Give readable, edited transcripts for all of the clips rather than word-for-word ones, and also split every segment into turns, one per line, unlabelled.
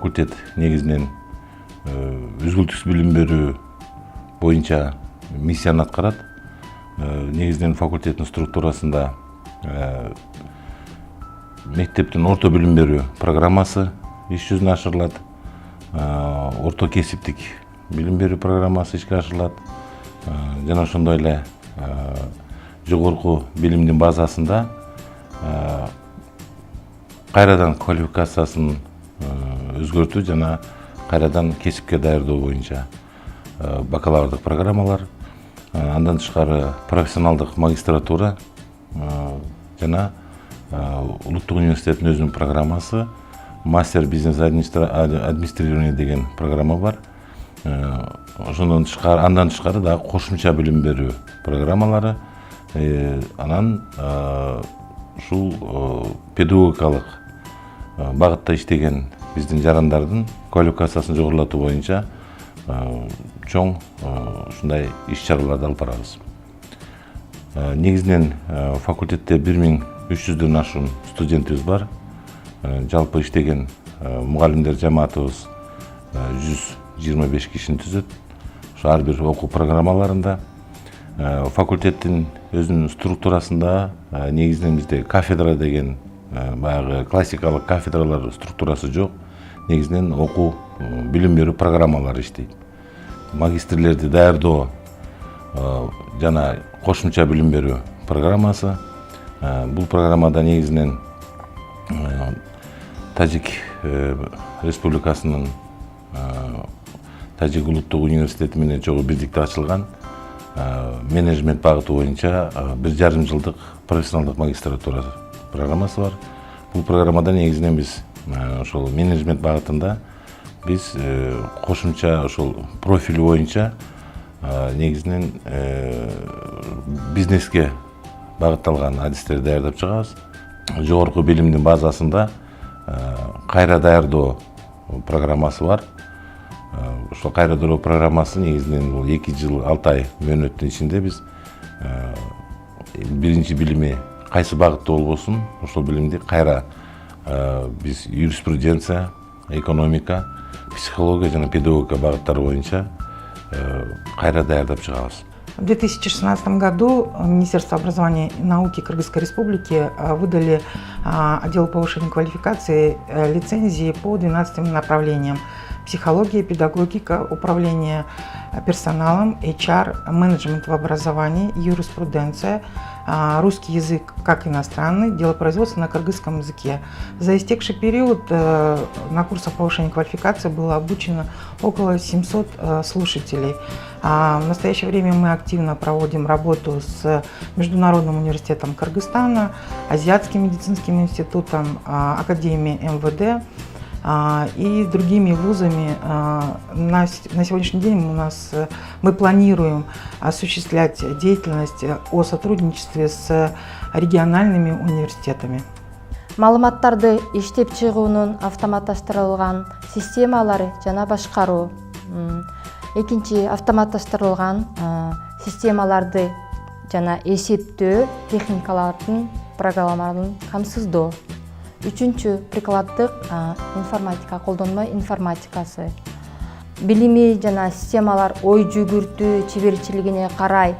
факультет негизинен үзгүлтүксүз билим берүү боюнча миссияны аткарат. Негизинен факультеттин структурасында мектептин орто билим берүү программасы иш жүзүнө ашырылат. Орто кесиптик билим берүү программасы ишке ашырылат. Жана ошондой эле жогорку билимдин базасында кайрадан квалификациясын өзгөртүү жана кайрадан кесипке даярдоо боюнча бакалаврдык программалар, андан тышкары профессионалдык магистратура жана Улуттук университеттин өзүнүн программасы мастер бизнес администрирование деген программа бар. Андан тышкары дагы кошумча билим берүү программалары, анан ушул педагогикалык багытта иштеген биздин жарандардын квалификациясын жогорулатуу боюнча чоң ушундай иш чараларды алып барабыз. Негизинен факультетте 1300дөн ашуун студентибиз бар. Жалпы иштеген мугалимдер жамаатыбыз 125 кишини түзөт. Ошо ар бир окуу программаларында факультеттин өзүнүн структурасында негизинен бизде кафедра деген баягы классикалык кафедралар структурасы жок. Негизинен окуу билим берүү программалары иштейт. Магистрлерди даярдоо жана кошумча билим берүү программасы. Бул программада негизинен Тажик Республикасынын Тажик улуттук университети менен чогуу бирдикте ачылган менеджмент багыты боюнча 1,5 жылдык профессионалдык магистратура программасы бар. Бул программада негизинен биз ошол менеджмент багытында биз кошумча ошол профиль боюнча негизинен бизнеске багытталган адистерди даярдап чыгабыз. Жогорку билимдин базасында кайра даярдоо программасы бар. Ошол кайра даярдоо программасы негизинен бул 2 жыл 6 ай мөөнөттүн ичинде биз биринчи билими кайсы багытта болбосун, ошол билимди кайра биз юриспруденция, экономика, психология жана педагогика багыттары боюнча кайра даярдап чыгабыз.
В 2016 году Министерство образования и науки Кыргызской Республики выдали отделу повышения квалификации лицензии по 12 направлениям: психология, педагогика, управление персоналом, HR, менеджмент в образовании, юриспруденция, русский язык как иностранный, делопроизводство на кыргызском языке. За истекший период на курсах повышения квалификации было обучено около 700 слушателей. В настоящее время мы активно проводим работу с Международным университетом Кыргызстана, Азиатским медицинским институтом, Академией МВД и с другими вузами. На сегодняшний день мы планируем осуществлять деятельность о сотрудничестве с региональными университетами.
Маалыматтарды иштеп чыгуунун автоматташтырылган системалары жана башкаруу. Экинчи, автоматташтырылган системаларды жана эсептөө техникалардын программаларын камсыздоо. Үчүнчү, прикладдык информатика, колдонмо информатикасы. Билими жана системалар ой жүгүртүү чеберчилигине карай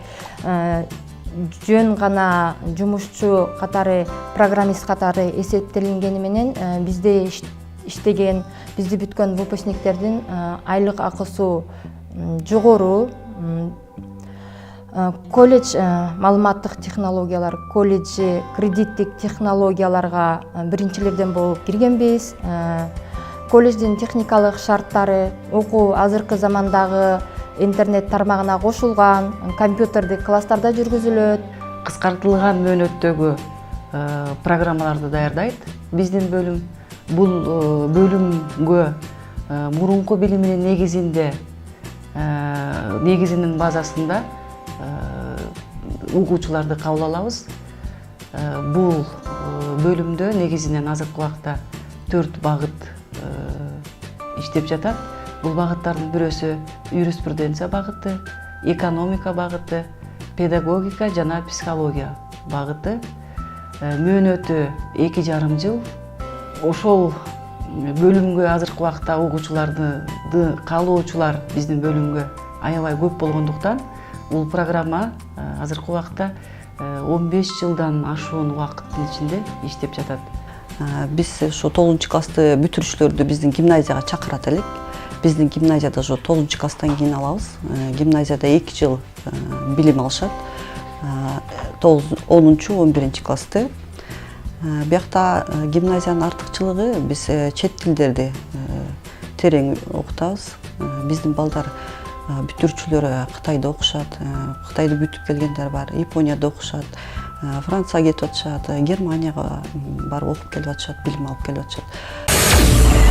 жөн гана жумушчу катары, программист катары эсептелингени менен бизде иштеген, бизди бүткөн выпускниктердин айлык акысы жогору. Колледж маалыматтык технологиялар колледжи кредиттик технологияларга биринчилерден болуп киргенбиз. Колледждин техникалык шарттары окуу азыркы замандагы интернет тармагына кошулган, компьютердик класстарда жүргүзүлөт.
Кыскартылган мөөнөттөгү программаларды даярдайт биздин бөлүм. Бул бөлүмгө мурунку билиминин негизинин базасында угуучуларды кабыл алабыз. Бул бөлүмдө негизинен азыркы убакта 4 багыт иштеп жатат. Бул багыттардын бирөөсү юриспруденция багыты, экономика багыты, педагогика жана психология багыты. Мөөнөтү 2,5 жыл. Ошол бөлүмгө азыркы убакта окуучуларды каалоочулар биздин бөлүмгө аябай көп болгондуктан бул программа азыркы убакта 15 жылдан ашуун убакыттын ичинде иштеп жатат.
Биз ошо 9-классты бүтүрүүчүлөрдү биздин гимназияга чакырат элек. Биздин гимназияда ошо 9-класстан кийин алабыз. Гимназияда 2 жыл билим алышат. 10-11 классты. Биякта гимназиянын артыкчылыгы биз чет тилдерди терең окутабыз. Биздин балдар бүтүрүүчүлөр Кытайда окушат, Кытайды бүтүп келгендер бар, Японияда окушат, Францияга кетип атышат, Германияга барып окуп келип атышат, билим алып келип атышат.